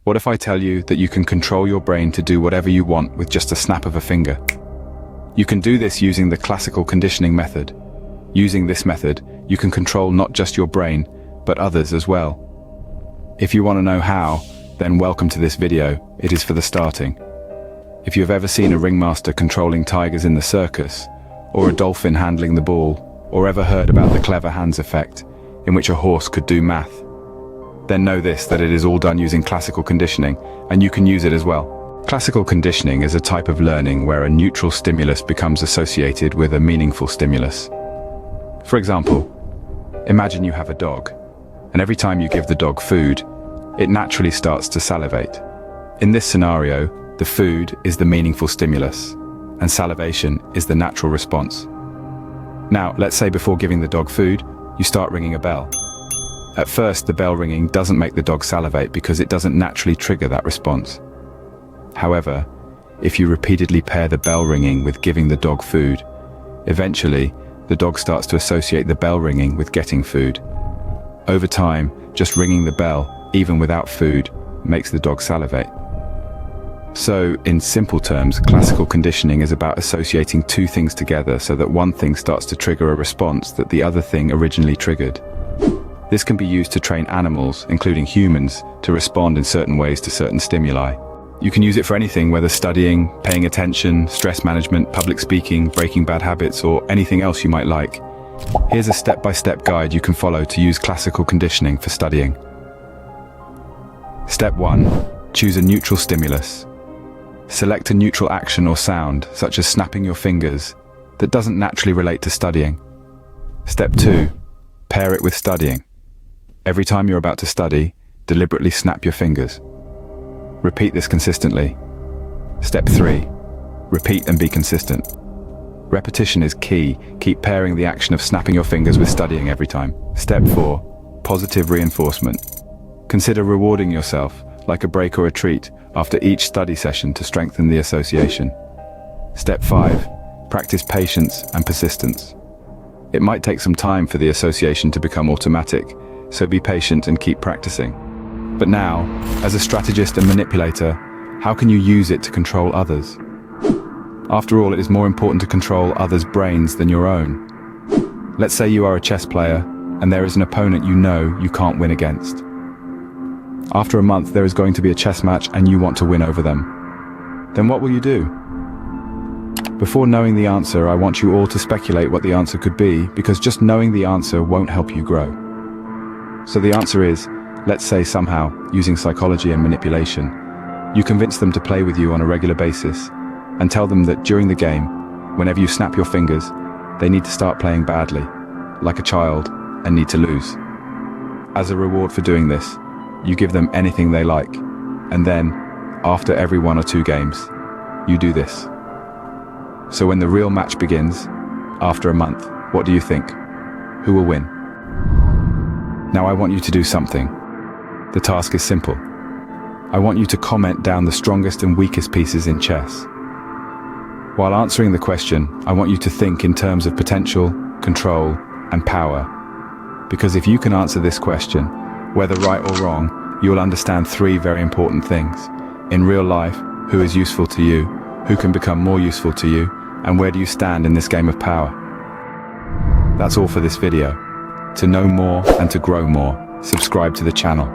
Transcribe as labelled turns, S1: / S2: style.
S1: What if I tell you that you can control your brain to do whatever you want with just a snap of a finger? You can do this using the classical conditioning method. Using this method, you can control not just your brain, but others as well. If you want to know how, then welcome to this video. It is for the starting. If you have ever seen a ringmaster controlling tigers in the circus, or a dolphin handling the ball, or ever heard about the clever hands effect, in which a horse could do math, then know this, that it is all done using classical conditioning, and you can use it as well. Classical conditioning is a type of learning where a neutral stimulus becomes associated with a meaningful stimulus. For example, imagine you have a dog, and every time you give the dog food, it naturally starts to salivate. In this scenario, the food is the meaningful stimulus, and salivation is the natural response. Now, let's say before giving the dog food, you start ringing a bell. At first, the bell ringing doesn't make the dog salivate because it doesn't naturally trigger that response. However, if you repeatedly pair the bell ringing with giving the dog food, eventually, the dog starts to associate the bell ringing with getting food. Over time, just ringing the bell, even without food, makes the dog salivate. So, in simple terms, classical conditioning is about associating two things together so that one thing starts to trigger a response that the other thing originally triggered. This can be used to train animals, including humans, to respond in certain ways to certain stimuli. You can use it for anything, whether studying, paying attention, stress management, public speaking, breaking bad habits, or anything else you might like. Here's a step-by-step guide you can follow to use classical conditioning for studying. Step 1. Choose a neutral stimulus. Select a neutral action or sound, such as snapping your fingers, that doesn't naturally relate to studying. Step 2. Pair it with studying. Every time you're about to study, deliberately snap your fingers. Repeat this consistently. Step 3. Repeat and be consistent. Repetition is key. Keep pairing the action of snapping your fingers with studying every time. Step 4. Positive reinforcement. Consider rewarding yourself, like a break or a treat, after each study session to strengthen the association. Step 5. Practice patience and persistence. It might take some time for the association to become automatic, so be patient and keep practicing. But now, as a strategist and manipulator, how can you use it to control others? After all, it is more important to control others' brains than your own. Let's say you are a chess player, and there is an opponent you know you can't win against. After a month, there is going to be a chess match and you want to win over them. Then what will you do? Before knowing the answer, I want you all to speculate what the answer could be, because just knowing the answer won't help you grow. So the answer is, let's say somehow, using psychology and manipulation, you convince them to play with you on a regular basis, and tell them that during the game, whenever you snap your fingers, they need to start playing badly, like a child, and need to lose. As a reward for doing this, you give them anything they like, and then, after every 1 or 2 games, you do this. So when the real match begins, after a month, what do you think? Who will win? Now I want you to do something. The task is simple. I want you to comment down the strongest and weakest pieces in chess. While answering the question, I want you to think in terms of potential, control, and power. Because if you can answer this question, whether right or wrong, you will understand 3 very important things. In real life, who is useful to you, who can become more useful to you, and where do you stand in this game of power? That's all for this video. To know more and to grow more, subscribe to the channel.